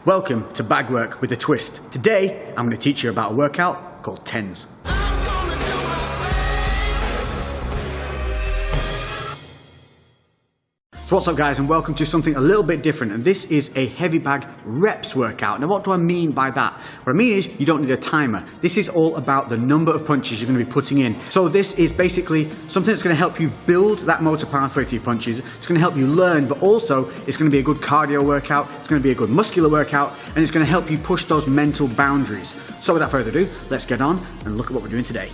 Welcome to Bag Work with a Twist. Today, I'm going to teach you about a workout called TENS. So what's up guys, and welcome to something a little bit different, and this is a heavy bag reps workout. Now what do I mean by that? What I mean is you don't need a timer. This is all about the number of punches you're going to be putting in. So this is basically something that's going to help you build that motor pathway to your punches. It's going to help you learn, but also it's going to be a good cardio workout, it's going to be a good muscular workout, and it's going to help you push those mental boundaries. So without further ado, let's get on and look at what we're doing today.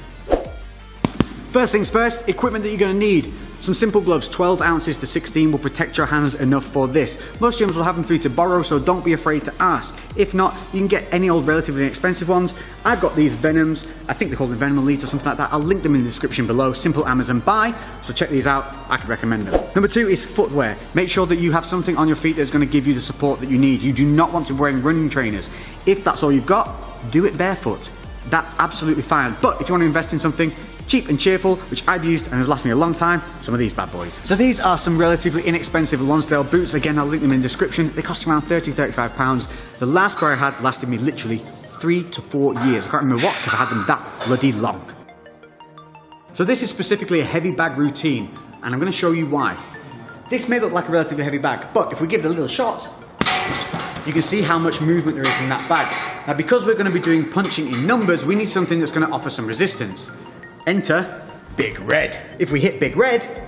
First things first, equipment that you're going to need. Some simple gloves, 12 ounces to 16 will protect your hands enough for this. Most gyms will have them for you to borrow, so don't be afraid to ask. If not, you can get any old relatively inexpensive ones. I've got these Venoms, I think they call them Venom Elite or something like that. I'll link them in the description below. Simple Amazon buy, so check these out, I can recommend them. Number two is footwear. Make sure that you have something on your feet that's going to give you the support that you need. You do not want to be wearing running trainers. If that's all you've got, do it barefoot. That's absolutely fine. But if you want to invest in something cheap and cheerful, which I've used and has lasted me a long time, some of these bad boys. So these are some relatively inexpensive Lonsdale boots. Again, I'll link them in the description. They cost around £30–35. The last pair I had lasted me literally 3 to 4 years. I can't remember what, because I had them that bloody long. So this is specifically a heavy bag routine, and I'm going to show you why. This may look like a relatively heavy bag, but if we give it a little shot, you can see how much movement there is in that bag. Now because we're going to be doing punching in numbers, we need something that's going to offer some resistance. Enter Big Red. If we hit Big Red,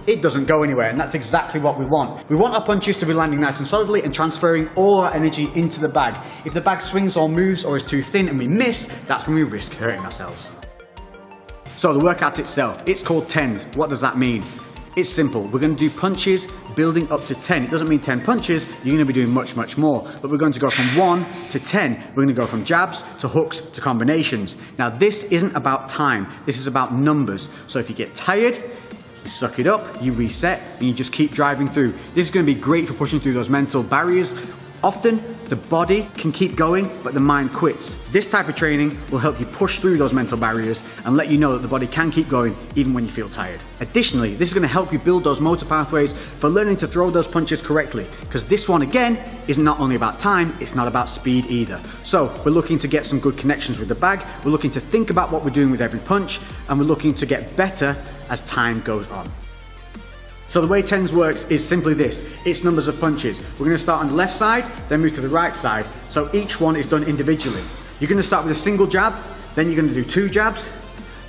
it doesn't go anywhere, and that's exactly what we want. We want our punches to be landing nice and solidly and transferring all our energy into the bag. If the bag swings or moves or is too thin and we miss, that's when we risk hurting ourselves. So the workout itself, it's called TENS. What does that mean? It's simple. We're going to do punches building up to 10. It doesn't mean 10 punches, you're going to be doing much more. But we're going to go from 1 to 10. We're going to go from jabs to hooks to combinations. Now this isn't about time, this is about numbers. So if you get tired, you suck it up, you reset, and you just keep driving through. This is going to be great for pushing through those mental barriers. Often the body can keep going, but the mind quits. This type of training will help you push through those mental barriers and let you know that the body can keep going even when you feel tired. Additionally, this is going to help you build those motor pathways for learning to throw those punches correctly, because this one again is not only about time, it's not about speed either. So we're looking to get some good connections with the bag, we're looking to think about what we're doing with every punch, and we're looking to get better as time goes on. So the way TENS works is simply this. It's numbers of punches. We're going to start on the left side, then move to the right side. So each one is done individually. You're going to start with a single jab, then you're going to do 2 jabs,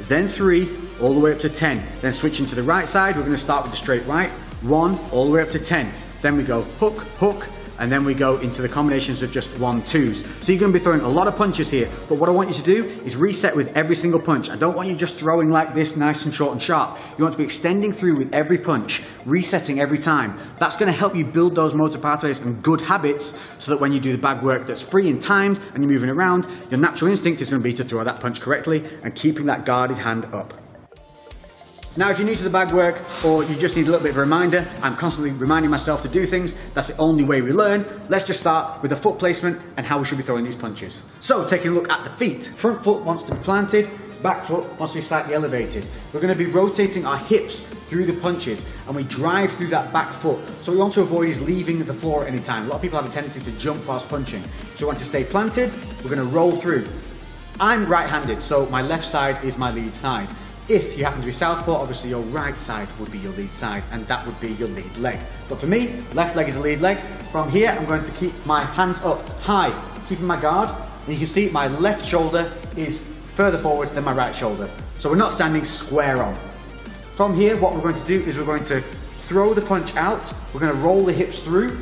then 3, all the way up to 10. Then switching to the right side, we're going to start with the straight right, 1, all the way up to 10. Then we go hook, hook, and then we go into the combinations of just 1, 2s. So you're going to be throwing a lot of punches here, but what I want you to do is reset with every single punch. I don't want you just throwing like this, nice and short and sharp. You want to be extending through with every punch, resetting every time. That's going to help you build those motor pathways and good habits, so that when you do the bag work that's free and timed and you're moving around, your natural instinct is going to be to throw that punch correctly and keeping that guarded hand up. Now if you're new to the bag work, or you just need a little bit of a reminder, I'm constantly reminding myself to do things, that's the only way we learn. Let's just start with the foot placement and how we should be throwing these punches. So taking a look at the feet, front foot wants to be planted, back foot wants to be slightly elevated. We're going to be rotating our hips through the punches, and we drive through that back foot. So we want to avoid leaving the floor at any time. A lot of people have a tendency to jump whilst punching. So we want to stay planted, we're going to roll through. I'm right-handed, so my left side is my lead side. If you happen to be southpaw, obviously your right side would be your lead side, and that would be your lead leg. But for me, left leg is a lead leg. From here, I'm going to keep my hands up high, keeping my guard. And you can see my left shoulder is further forward than my right shoulder. So we're not standing square on. From here, what we're going to do is we're going to throw the punch out. We're going to roll the hips through.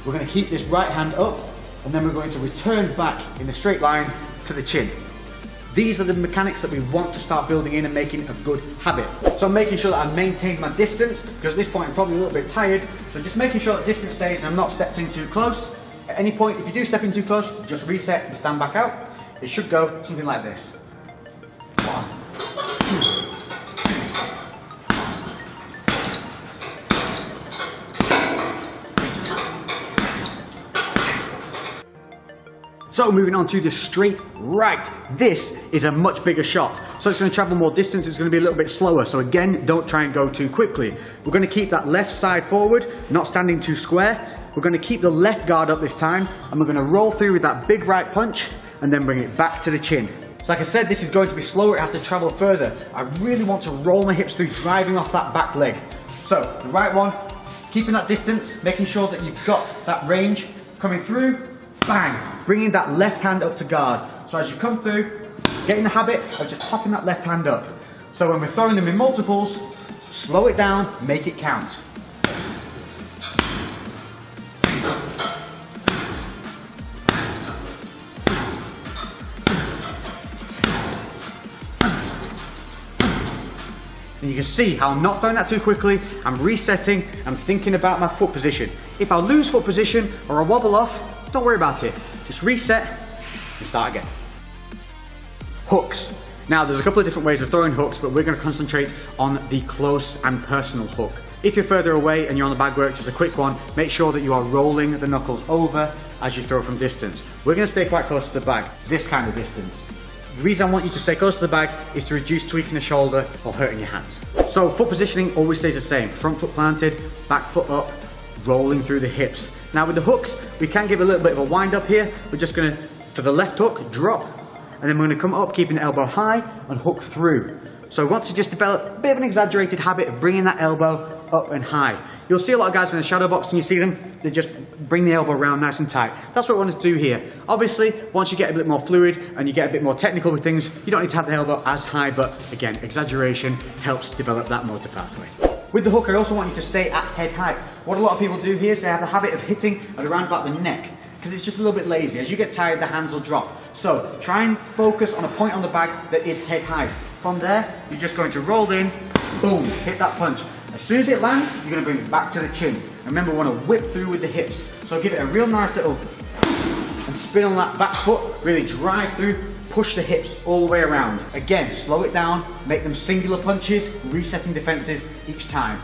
We're going to keep this right hand up, and then we're going to return back in a straight line to the chin. These are the mechanics that we want to start building in and making a good habit. So I'm making sure that I maintain my distance, because at this point I'm probably a little bit tired. So just making sure that distance stays and I'm not stepped in too close. At any point, if you do step in too close, just reset and stand back out. It should go something like this. 1, 2. So moving on to the straight right. This is a much bigger shot. So it's going to travel more distance, it's going to be a little bit slower. So again, don't try and go too quickly. We're going to keep that left side forward, not standing too square. We're going to keep the left guard up this time, and we're going to roll through with that big right punch, and then bring it back to the chin. So like I said, this is going to be slower, it has to travel further. I really want to roll my hips through, driving off that back leg. So the right one, keeping that distance, making sure that you've got that range, coming through, bang, bringing that left hand up to guard. So as you come through, get in the habit of just popping that left hand up. So when we're throwing them in multiples, slow it down, make it count. And you can see how I'm not throwing that too quickly, I'm resetting, I'm thinking about my foot position. If I lose foot position or I wobble off, don't worry about it. Just reset and start again. Hooks. Now there's a couple of different ways of throwing hooks, but we're going to concentrate on the close and personal hook. If you're further away and you're on the bag work, just a quick one, make sure that you are rolling the knuckles over as you throw from distance. We're going to stay quite close to the bag, this kind of distance. The reason I want you to stay close to the bag is to reduce tweaking the shoulder or hurting your hands. So foot positioning always stays the same. Front foot planted, back foot up, rolling through the hips. Now with the hooks, we can give a little bit of a wind up here. We're just going to, for the left hook, drop, and then we're going to come up, keeping the elbow high and hook through. So we want to just develop a bit of an exaggerated habit of bringing that elbow up and high. You'll see a lot of guys when they're shadow boxing, you see them, they just bring the elbow around nice and tight. That's what we want to do here. Obviously, once you get a bit more fluid and you get a bit more technical with things, you don't need to have the elbow as high, but again, exaggeration helps develop that motor pathway. With the hook, I also want you to stay at head height. What a lot of people do here is they have the habit of hitting at around about the neck, because it's just a little bit lazy. As you get tired, the hands will drop. So try and focus on a point on the bag that is head height. From there, you're just going to roll in, boom, hit that punch. As soon as it lands, you're going to bring it back to the chin. Remember, we want to whip through with the hips. So give it a real nice little and spin on that back foot, really drive through, push the hips all the way around. Again, slow it down, make them singular punches, resetting defenses each time.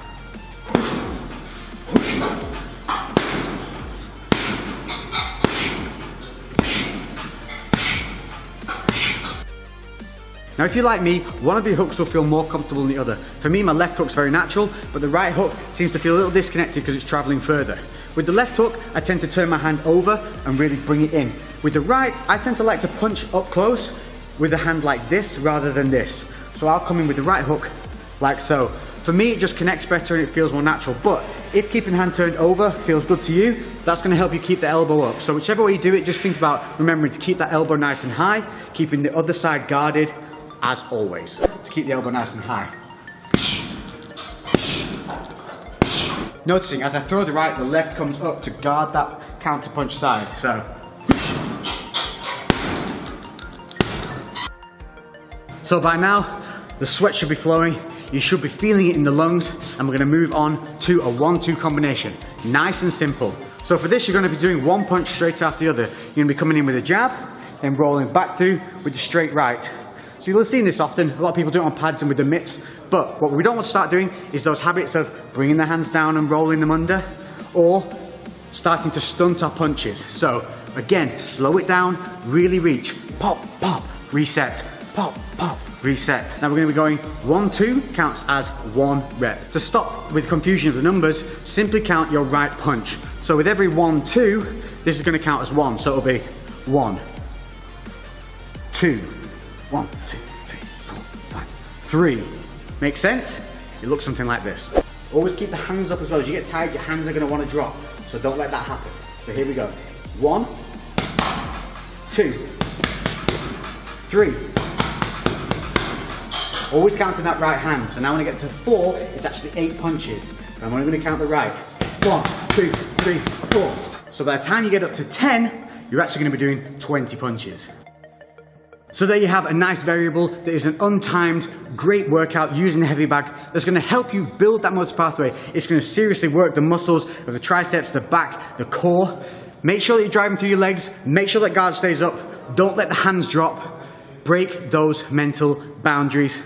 Now if you're like me, one of the hooks will feel more comfortable than the other. For me, my left hook's very natural, but the right hook seems to feel a little disconnected because it's traveling further. With the left hook, I tend to turn my hand over and really bring it in. With the right, I tend to like to punch up close with the hand like this rather than this. So I'll come in with the right hook like so. For me, it just connects better and it feels more natural. But if keeping the hand turned over feels good to you, that's going to help you keep the elbow up. So whichever way you do it, just think about remembering to keep that elbow nice and high, keeping the other side guarded as always, to keep the elbow nice and high. Noticing as I throw the right, the left comes up to guard that counter punch side. So by now, the sweat should be flowing, you should be feeling it in the lungs, and we're going to move on to a 1-2 combination. Nice and simple. So for this, you're going to be doing one punch straight after the other. You're going to be coming in with a jab, then rolling back through with the straight right. So you'll have seen this often, a lot of people do it on pads and with the mitts, but what we don't want to start doing is those habits of bringing the hands down and rolling them under, or starting to stunt our punches. So again, slow it down, really reach, pop, pop, reset, pop, pop, reset. Now we're going to be going 1-2 counts as 1 rep. To stop with confusion of the numbers, simply count your right punch. So with every 1-2, this is going to count as 1, so it'll be 1, 2, 1, 2, 3, 4, 5, 3. Make sense? It looks something like this. Always keep the hands up as well. As you get tired, your hands are going to want to drop. So don't let that happen. So here we go. 1, 2, 3. Always counting that right hand. So now when I get to 4, it's actually 8 punches. And I'm only going to count the right. 1, 2, 3, 4. So by the time you get up to 10, you're actually going to be doing 20 punches. So there you have a nice variable that is an untimed, great workout using the heavy bag that's going to help you build that motor pathway. It's going to seriously work the muscles of the triceps, the back, the core. Make sure that you're driving through your legs. Make sure that guard stays up. Don't let the hands drop. Break those mental boundaries.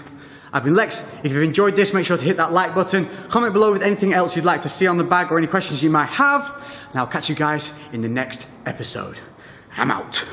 I've been Lex. If you've enjoyed this, make sure to hit that like button. Comment below with anything else you'd like to see on the bag or any questions you might have. And I'll catch you guys in the next episode. I'm out.